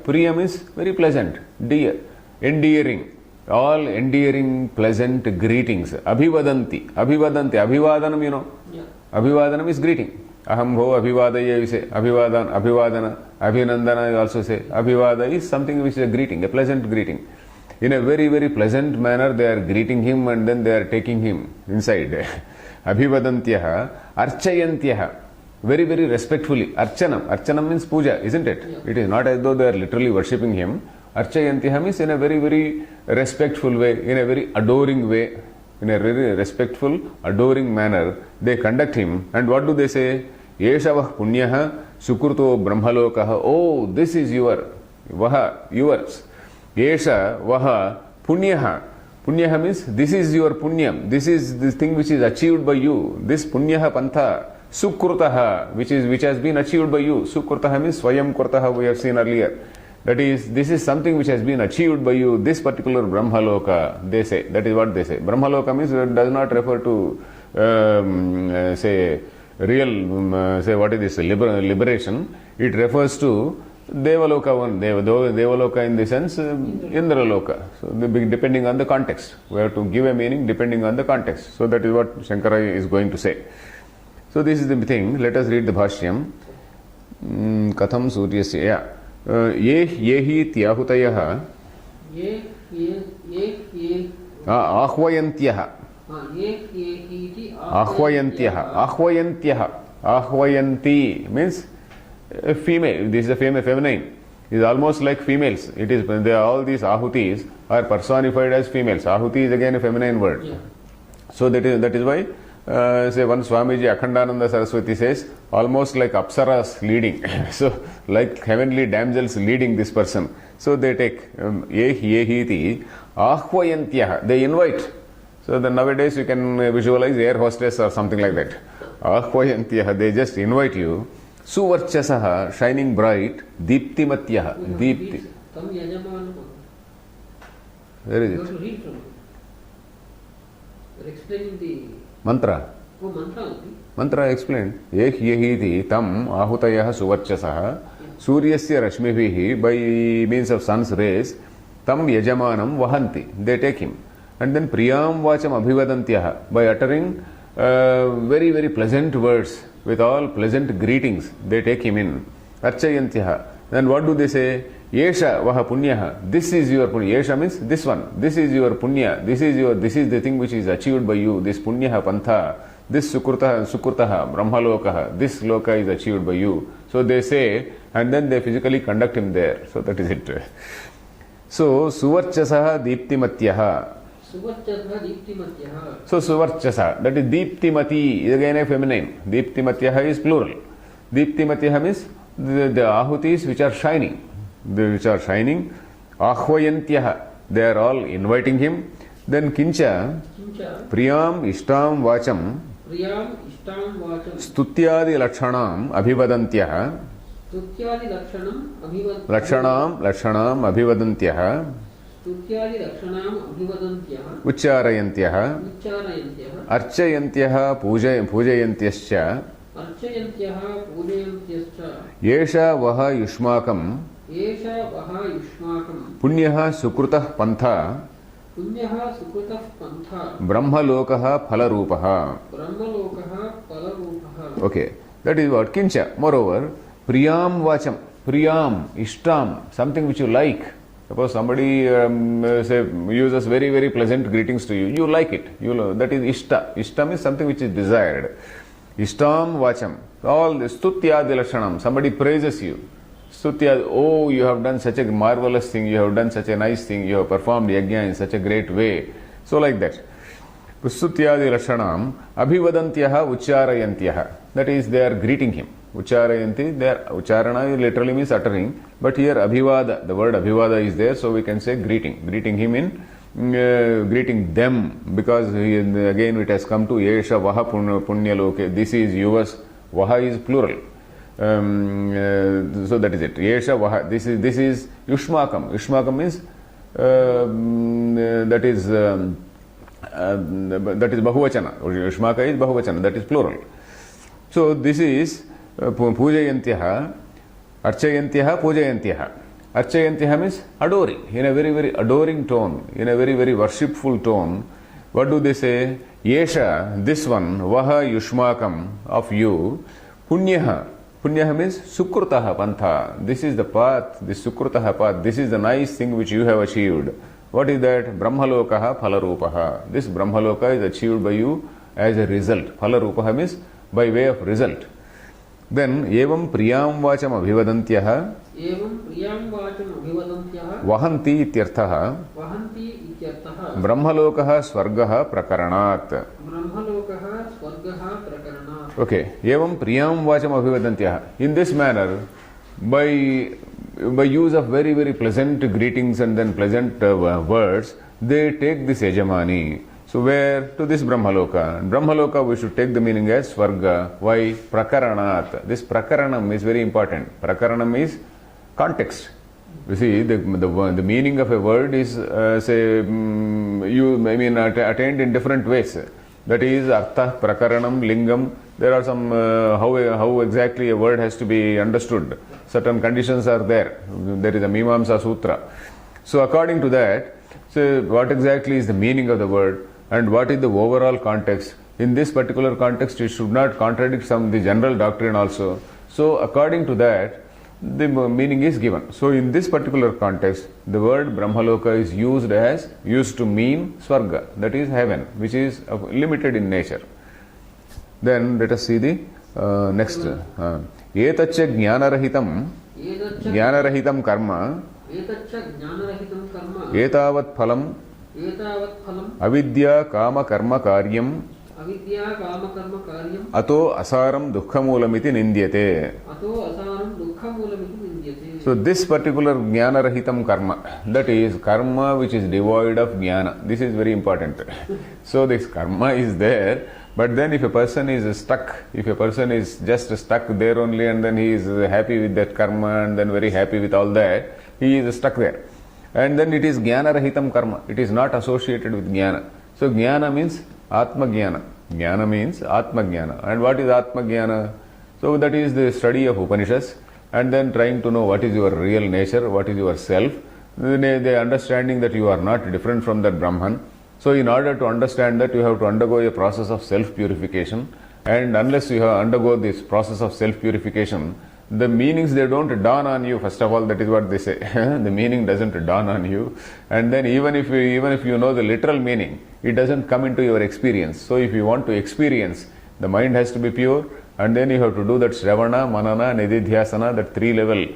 Priya means very pleasant, dear, endearing. All endearing, pleasant greetings. Abhivadanti. Abhivadanam, you know. Yeah. Abhivadanam is greeting. Aham bho abhivadaya, we say. Abhivadana. Abhinandana, you also say. Abhivada is something which is a greeting, a pleasant greeting. In a very, very pleasant manner, they are greeting him and then they are taking him inside. Abhivadantyah, archayantyah. Very, very respectfully. Archanam means puja, isn't it? Yeah. It is not as though they are literally worshipping him. Archayantyah means in a very, very respectful way, in a very adoring way, in a very respectful, adoring manner. They conduct him. And what do they say? Yeshavah punyaha sukurto brahmalokaha. Oh, this is yours. Yesha vaha punyaha. Punyaha means this is your punyam. This is the thing which is achieved by you. This punyaha pantha. Sukrutaha, which has been achieved by you. Sukrutaha means swayam kurtaha, we have seen earlier. That is, this is something which has been achieved by you. This particular Brahmaloka, they say. That is what they say. Brahmaloka means it does not refer to say real, say what is this, liberation. It refers to Devaloka one. Devaloka in the sense Indraloka. So depending on the context. We have to give a meaning depending on the context. So that is what Shankara is going to say. So this is the thing. Let us read the Bhashyam. Katham suryasya. Yehi tyahutayah. Ahvayantyah. Ahvayanti means female. This is a feminine. It is almost like females. It is. All these ahutis are personified as females. Ahuti is again a feminine word. Yeah. So that is why. Say one Swamiji Akhandananda Saraswati says, almost like Apsaras leading. So, like heavenly damsels leading this person. So they take Yehi iti Ahvayantyah, they invite. So then nowadays you can visualize air hostess or something like that. Ahvayantyah, they just invite you. Suvarchasaha, shining bright. Deeptimatyah, Deepti. Tam yajamanam. Where is You have it? to read from it. You're explaining the Mantra. mantra only. Mantra explained. Ek yehiti tam ahutayah suvarchasaha. Suryasya rashmivihi, by means of sun's rays, tam yajamanam vahanti. They take him. And then priyam vacham abhivadantyah, by uttering very, very pleasant words with all pleasant greetings, they take him in. Archayantyah. Then what do they say? Yesha vaha punyaha. This is your punya. Yesha means this one. This is your punya. This is the thing which is achieved by you. This punyaha pantha. This sukrutaha, brahmalokaha. This loka is achieved by you. So they say, and then they physically conduct him there. So that is it. So suvarchasaha deeptimatyaha. Suvarchasah deeptimatyah. So suvarchasa, that is deeptimati, is again a feminine. Deeptimatyaha is plural. Deeptimatyaha means the ahutis which are shining. Which are shining. Ahvayantyah, they are all inviting him. Then kincha, Kincha priyam ishtam vacham, priyam ishtam vacham stutyadi lakshanam abhivadantyah, stutyadi lakshanam lakshanam abhivadantyah, stutyadi lakshanam abhivadantyah ucharayantyah, ucharayantyah archayantyah pujayantyascha, archayantyah pujayantyascha yesha vaha yushmakam, yesha vaha yushmakam punyaha sukrutah pantha, punyah sukritah pantha brahmalokaha phalarupaha. brahmalokah palarupaha. Okay, that is what kincha. Moreover, priyam vacham, priyam, ishtam, something which you like. Suppose somebody say uses very, very pleasant greetings to you. You like it. That is ishta. Ishtam is something which is desired. Ishtam vacham. All the stutyadi lakshanam. Somebody praises you. Stutyadi, oh, you have done such a marvelous thing. You have done such a nice thing. You have performed yajna in such a great way. So like that. Stutyadi lakshanam. Abhivadantyah ucharayantyah. That is, they are greeting him. Ucharayanti, there ucharana literally means uttering, but here abhivada, the word abhivada is there, so we can say greeting him in greeting them, because again it has come to yesha vaha punyaloke, this is yours, vaha is plural, so that is it. Yesha vaha, this is yushmakam means that is bahuvachana, yushmaka is bahuvachana, that is plural. So this is pujayantyah, archayantyah, pujayantyah. Archayantyah means adoring, in a very, very adoring tone, in a very, very worshipful tone. What do they say? Yesha, this one, vaha yushmakam, of you, punyaha. Punyaha means sukrutaha pantha. This is the path, this sukrutaha path, this is the nice thing which you have achieved. What is that? Brahmalokaha phalarupaha. This Brahmaloka is achieved by you as a result. Phalarupaha means by way of result. Then evam priyam vacham abhivadantyah vahanti ityarthaha brahmalokaha swargaha prakaranat. Okay, evam priyam vacham abhivadantyah. In this manner, by use of very, very pleasant greetings and then pleasant words, they take this yajamani. So where? To this Brahmaloka. Brahmaloka we should take the meaning as Swarga. Why? Prakaranat. This Prakaranam is very important. Prakaranam is context. You see, the meaning of a word is attained in different ways. That is Artha, Prakaranam, Lingam. There are some how exactly a word has to be understood. Certain conditions are there. There is a Mimamsa Sutra. So according to that, so what exactly is the meaning of the word? And what is the overall context? In this particular context, it should not contradict the general doctrine also. So according to that, the meaning is given. So in this particular context, the word Brahmaloka is used to mean Swarga, that is heaven, which is limited in nature. Then let us see the next. Etaccha jnanarahitam karma etavat phalam avidya kama karma karyam ato asaram dukkhamulamiti nindyate. So this particular jnana rahitam karma, that is karma which is devoid of jnana. This is very important. So this karma is there, but then if a person is stuck, if a person is just stuck there only and then he is happy with that karma and then very happy with all that, he is stuck there. And then it is jnana rahitam karma. It is not associated with jnana. So jnana means atma jnana. Jnana means atma jnana. And what is atma jnana? So that is the study of Upanishads and then trying to know what is your real nature, what is your self, the understanding that you are not different from that Brahman. So in order to understand that, you have to undergo a process of self-purification, and unless you have undergo this process of self-purification, the meanings, they don't dawn on you. First of all, that is what they say. The meaning doesn't dawn on you, and then even if you know the literal meaning, it doesn't come into your experience. So if you want to experience, the mind has to be pure, and then you have to do that Shravana, Manana, Nididhyasana, that 3-level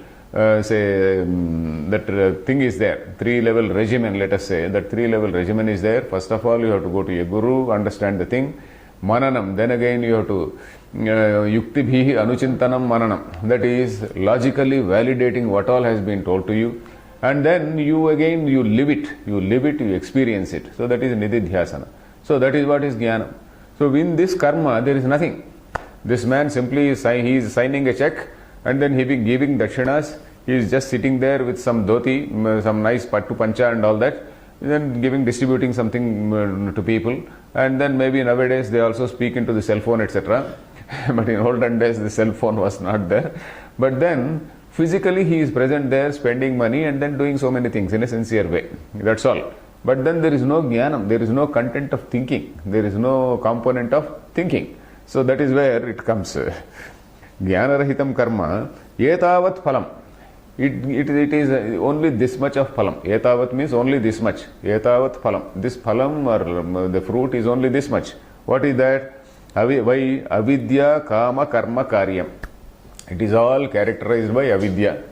thing is there, 3-level regimen, let us say, that 3-level regimen is there. First of all, you have to go to a guru, understand the thing. Mananam, then again you have to yuktibhihi anuchintanam mananam, that is logically validating what all has been told to you, and then you live it, you experience it. So that is Nididhyasana. So that is what is jnana. So in this karma there is nothing. This man simply is signing a check, and then he be giving dakshinas. He is just sitting there with some dhoti, some nice pattu pancha and all that, then distributing something to people. And then maybe nowadays they also speak into the cell phone, etc. But in olden days the cell phone was not there. But then physically he is present there, spending money and then doing so many things in a sincere way. That's all. But then there is no jnanam, there is no content of thinking, there is no component of thinking. So that is where it comes. Jnana rahitam karma, etavat phalam. It is only this much of phalam. Etavat means only this much. Etavat phalam. This phalam or the fruit is only this much. What is that? Vai avidya kama karma karyam. It is all characterized by avidya.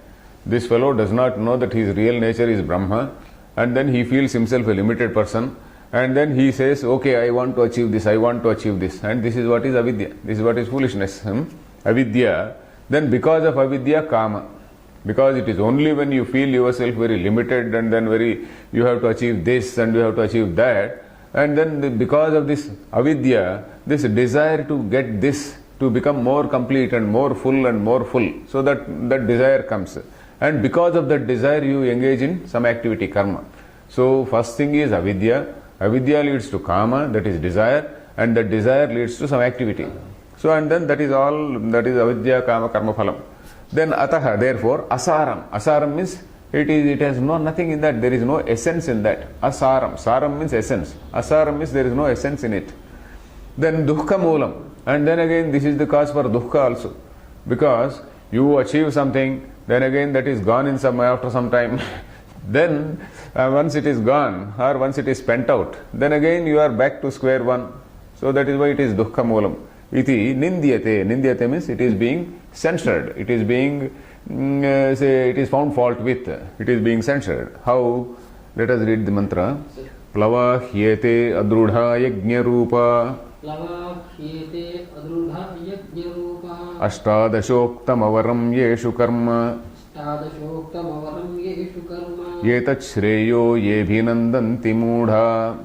This fellow does not know that his real nature is Brahma, and then he feels himself a limited person, and then he says, okay, I want to achieve this, I want to achieve this, and this is what is avidya, this is what is foolishness. Avidya, then because of avidya, kama. Because it is only when you feel yourself very limited and then you have to achieve this and you have to achieve that, and then because of this avidya, this desire to get this, to become more complete and more full, so that desire comes. And because of that desire, you engage in some activity, karma. So first thing is avidya. Avidya leads to kama, that is desire, and that desire leads to some activity. So and then that is avidya, kama, karma, phalam. Then ataha, therefore, asaram. Asaram means it has nothing in that, there is no essence in that. Asaram. Saram means essence. Asaram means there is no essence in it. Then dukkha moolam. And then again, this is the cause for dukkha also. Because you achieve something, then again that is gone after some time. Then once it is gone or once it is spent out, then again you are back to square one. So that is why it is dukkha moolam. Iti nindyate. Nindyate means it is being censured. It is being, it is found fault with. It is being censured. How? Let us read the mantra. Plava hyete adrudha yajna rupa. Plava hyete adrudha yajna rupa. Ashtadashoktam avaram yeshu karma. Ashtadashoktam avaram yeshu karma. Yetat shreyo yebhinandanti mudha.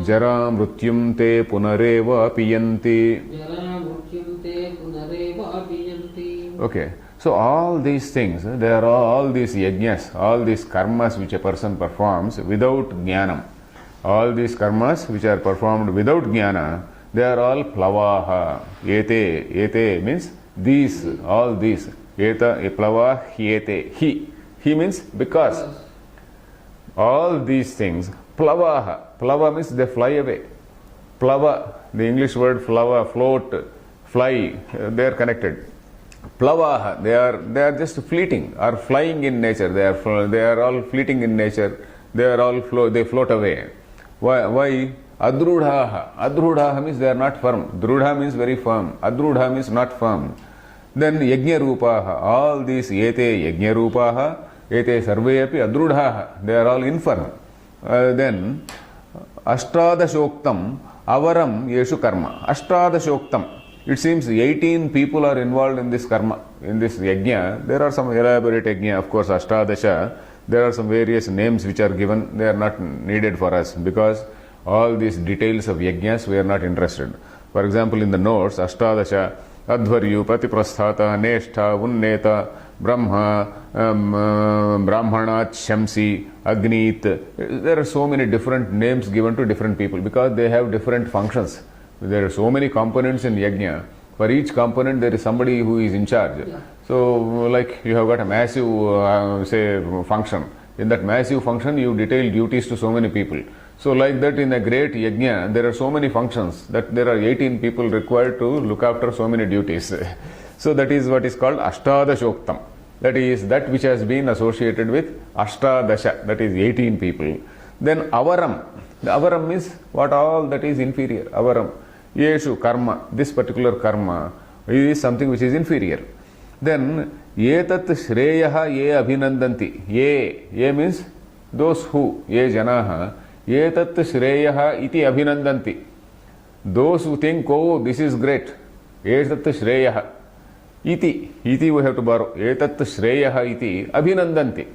Jara mrutyum te punareva apiyanti. Okay, so all these things, there are all these yajnas, all these karmas which a person performs without jnanam. All these karmas which are performed without jnana, they are all plavaha. Ete means these, all these. Eta, plava, hyete. He means because. All these things, plavaha. Plava means they fly away. Plava, the English word flava, float, fly, they are connected. Plavaha, they are just fleeting or flying in nature. They are all fleeting in nature. They float away. Why? Adrudhaha. Adrudhaha means they are not firm. Drudha means very firm. Adrudha means not firm. Then yajna rupaha. All these yete yajna rupaha. Ete sarve api adrudhaha. They are all infirm. Then ashtadashoktam avaram yeshu karma. Ashtadashoktam. It seems 18 people are involved in this karma, in this yajna. There are some elaborate yajna, of course, Ashtadasha. There are some various names which are given. They are not needed for us because all these details of yajnas we are not interested. For example, in the notes, Ashtadasha, Advaryu, Pratiprasthata, Neshtha, Unneta, Brahma, Brahmanat, Shamsi, Agnit. There are so many different names given to different people because they have different functions. There are so many components in yajna. For each component, there is somebody who is in charge. Yeah. So, like you have got a massive, say, function. In that massive function, you detail duties to so many people. So, like that, in a great yajna, there are so many functions that there are 18 people required to look after so many duties. So, that is what is called Ashtadashoktam. That is that which has been associated with Ashtadasha, that is 18 people. Then Avaram. The Avaram is what all that is inferior. Avaram. Yeshu karma. This particular karma is something which is inferior. Then Yetat Shreyaha Ye Abhinandanti. Ye means those who. Ye Janaha. Yetat Shreyaha Iti Abhinandanti. Those who think, oh, this is great. Yetat Shreyaha. Iti we have to borrow. Etat Shreyaha iti abhinandanti.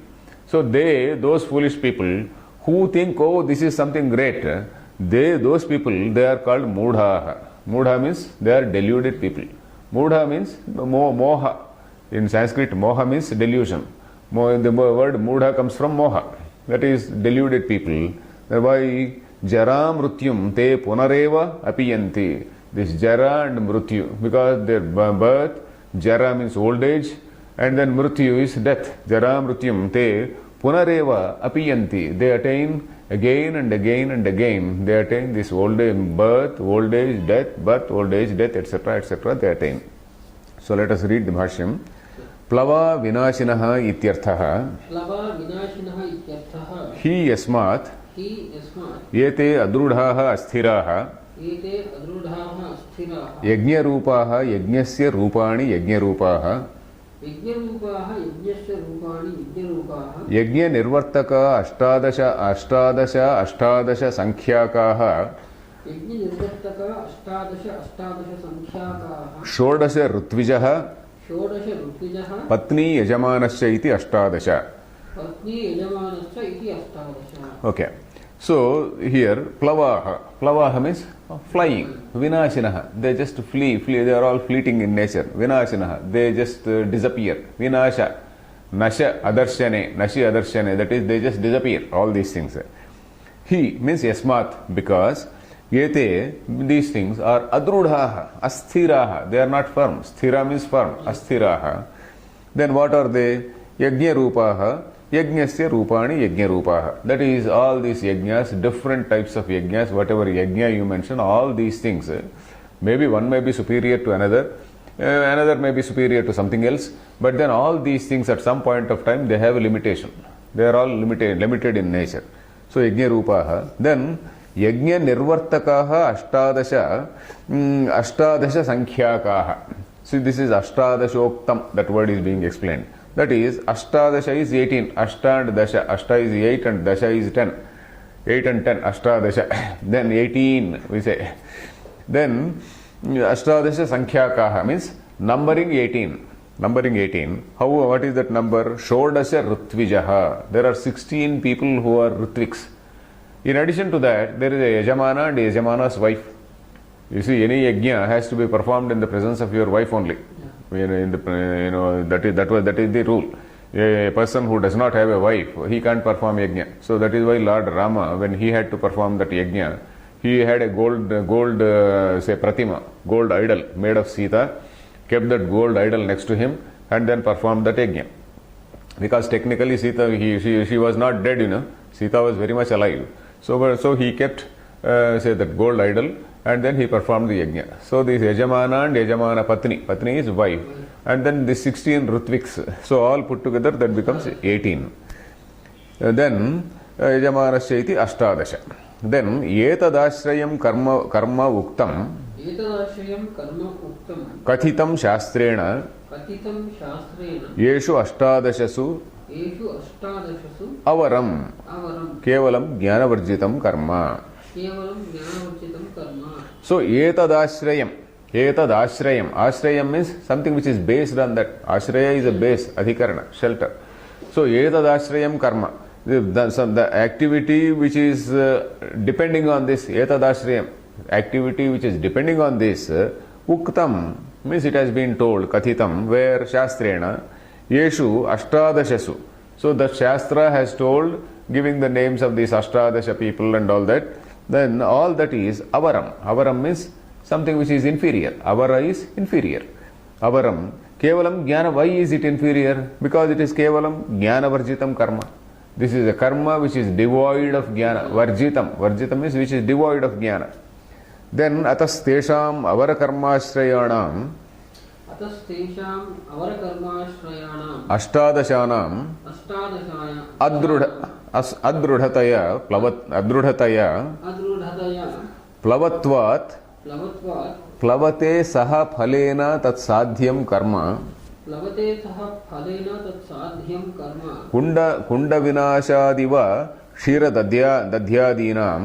So those foolish people who think, oh, this is something great, those people, they are called Mudha. Mudha means they are deluded people. Mudha means moha. In Sanskrit, moha means delusion. The word Mudha comes from moha. That is deluded people. Thereby, Jara Mrutyum te punareva apiyanti. This Jara and Mrutyu, because their birth, Jara means old age, and then Mrityu is death. Jara Mrityum te punareva apiyanti. They attain again and again and again. They attain this old age, birth, old age, death, old age, death, etc., etc. They attain. So let us read the Bhashyam. Plava vinashinaha ityarthaha. Plava vinashinaha ityarthaha. Hi yasmat. Hi yasmat. Yete adrudhaha asthiraha. Ete adrudhaha asthiraha. Yajna rupaha yajnasya rupani yajna rupaha. Yajnarupaha yajnasya rupani yajnarupaha. Yajna nirvartaka ashtadasha sankhyaakaha. Yajna nirvartaka ashtadasha sankhyaakaha. Shodasha rutvijaha. Shodasha rutvijaha. Patni yajamanasya iti ashtadasha. Patni yajamanasya iti ashtadasha. Okay. So here plavaha. Plavaha means flying. Vinashinaha. They just flee. They are all fleeting in nature. Vinashinaha. They just disappear. Vinasha. Nasha adarshane. Nashi adarshane. That is, they just disappear. All these things. He means yasmat, because yete, these things are adrudhaha, asthiraha. They are not firm. Sthira means firm. Asthiraha. Then what are they? Yajna rupaha. Yajnasya rupani yajna rupaha. That is, all these yajnas, different types of yajnas, whatever yajna you mention, all these things. Maybe one may be superior to another, another may be superior to something else, but then all these things at some point of time, they have a limitation. They are all limited in nature. So yajna rupaha. Then yajna nirvartakaha ashtadasha sankhyaakaha. See, this is ashtadashoktam. That word is being explained. That is, ashtadasha is 18. Ashta and dasha. Ashta is 8 and dasha is 10. 8 and 10. Ashtadasha. Then 18 we say. Then ashtadasha sankhyaakaha means numbering 18. Numbering 18. What is that number? Shodasha rutvijaha. There are 16 people who are rutviks. In addition to that, there is a yajamana and a yajamana's wife. You see, any yajna has to be performed in the presence of your wife only. That is the rule. A person who does not have a wife, he can't perform yajna. So that is why Lord Rama, when he had to perform that yajna, he had a gold pratima, gold idol made of Sita, kept that gold idol next to him, and then performed that yajna. Because technically Sita, she was not dead, Sita was very much alive. So he kept that gold idol, and then he performed the yajna. So this Yajamana and Yajamana Patni is wife, and then the 16 Rutviks. So all put together, that becomes 18. Then Yajamanasya iti ashtadasha. Then Yetadashrayam karma uktam. Yetadashrayam karma uktam. Kathitam shastrena. Yeshu ashtadashasu. Avaram. Kevalam jnanavarjitam karma. So, etadashrayam. Etad ashrayam. Ashrayam means something which is based on that. Ashraya is a base, adhikarana, shelter. So etad ashrayam karma. The activity which is depending on this, etad ashrayam, activity which is depending on this, uktam means it has been told, kathitam, where shastrena, yeshu ashtadashasu. So the Shastra has told, giving the names of these Ashtadasha people and all that. Then all that is avaram. Avaram means something which is inferior. Avara is inferior. Avaram. Kevalam jnana. Why is it inferior? Because it is kevalam jnana varjitam karma. This is a karma which is devoid of jnana. Varjitam. Varjitam means which is devoid of jnana. Then atas tesham avara karmasrayanam. अतस्तेषाम् अवरकर्माश्रयाणाम् अष्टादशानाम् अदृढतया प्लवत्वात् प्लवते सह फलेन तत्साध्यं कर्म कुण्डविनाशादिव क्षीरदध्यादीनां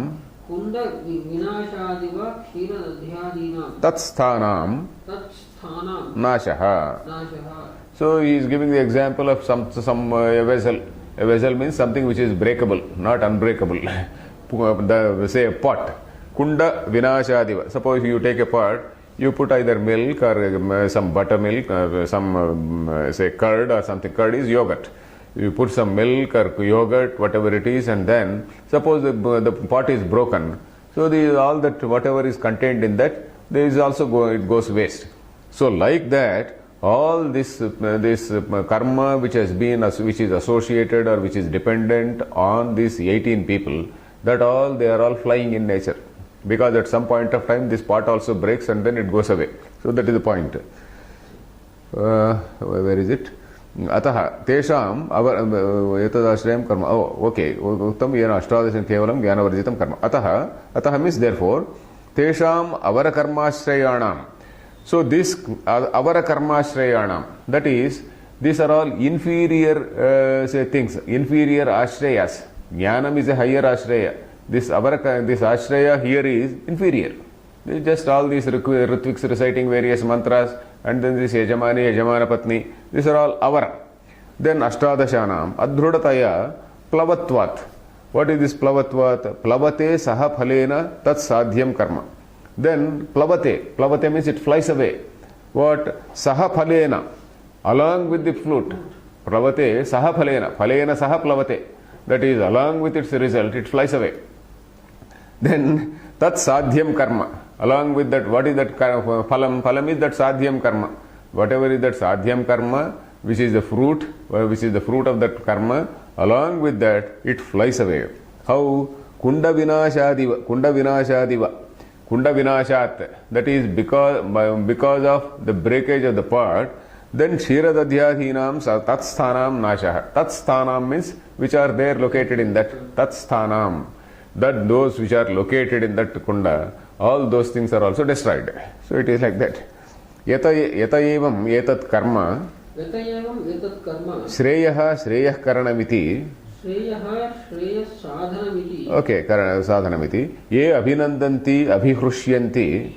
तत्स्थानां Nashaha. So he is giving the example of some a vessel. A vessel means something which is breakable, not unbreakable. Say a pot. Kunda vinashadiva. Suppose you take a pot, you put either milk or some buttermilk, some say curd or something. Curd is yogurt. You put some milk or yogurt, whatever it is, and then suppose the pot is broken. So all that whatever is contained in that, there is also it goes waste. So like that, all this karma which has been, which is associated or which is dependent on these 18 people, that all they are all flying in nature, because at some point of time this pot also breaks and then it goes away. So that is the point. Where is it? Ataha tesham etadashrayam karma. Oh, okay. Uttam yena ashtadasham kevalam jnanavarjitam karma. Ataha means therefore tesham avara karmasrayanam. So this avara karmasrayanam, that is, these are all inferior say things, inferior ashrayas. Jnanam is a higher ashraya. This ashraya here is inferior. Just all these ritviks reciting various mantras, and then this yajamana patni, these are all avara. Then ashtadashanam adhrudataya plavatvat. What is this plavatvat? Plavate saha phalena tat sadhyam karma. Then plavate means it flies away. What? Saha phalena, along with the flute. Plavate saha phalena saha plavate. That is, along with its result, it flies away. Then tat sadhyam karma. Along with that, what is that phalam? Phalam is that sadhyam karma. Whatever is that sadhyam karma, which is the fruit of that karma, along with that, it flies away. How? Kunda vinashadiva. Kunda vinashat. That is because of the breakage of the pot. Then kshiradadhyadhinam tatsthanam nashaha. Tatsthanam means which are there located in that. Tatsthanam. That those which are located in that kunda, all those things are also destroyed. So it is like that. Yata evam etat karma shreyah karanamiti. Okay, sadhanamiti. Ye abhinandanti abhihrusyanti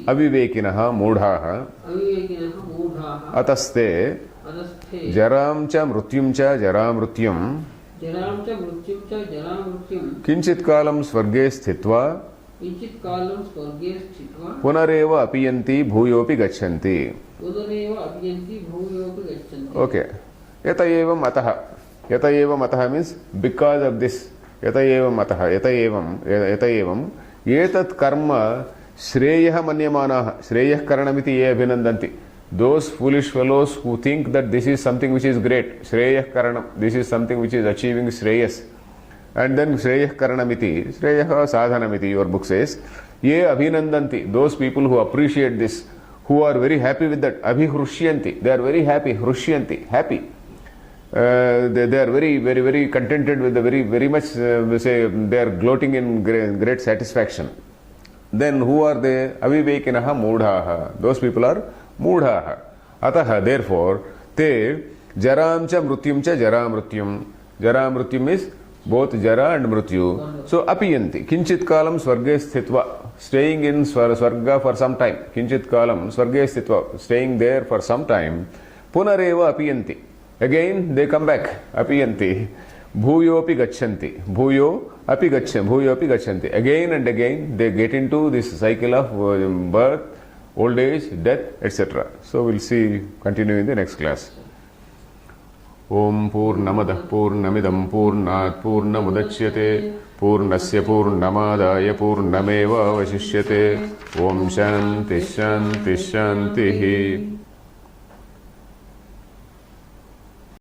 avivekinaha mudhaha ataste jaram cha mrutyum cha jaramrutyum kinchit kalam swarge sthitva punareva apiyanti bhuyopi gachanti. Okay. Yata evam ataha means because of this. Yata evam etat karma shreyah manyamanaha. Shreyah karanamiti ye abhinandanti. Those foolish fellows who think that this is something which is great, Shreyah Karanam, this is something which is achieving Shreyas. And then Shreyah Karanamiti, Shreyah Sadhanamiti, your book says, Ye Abhinandanti, those people who appreciate this, who are very happy with that, Abhihrusyanti, they are very happy, Hrushyanti, happy. They are very, very, very contented with the very much, say, they are gloating in great satisfaction. Then who are they? Avivekinaha Mudhaha. Those people are Mudhaha. Ataha, therefore, te jaram cha mrutyum cha jaramrutyum. Jaramrutyum is both jara and mrityu. So apiyanti, kinchit kalam swarge sthitva, staying in swarga for some time. Kinchit kalam swarge sthitva, staying there for some time. Punareva apiyanti, again they come back. Apiyanti, bhuyo api gachanti, bhuyo api gachanti. Again and again they get into this cycle of birth, old age, death, etc. So we'll see, continue in the next class. Om Purnamadah Purnamidam Purnat Purnamudachyate Purnasya Purnamadaya Purnameva Vasishyate Om Shanti Shanti Shanti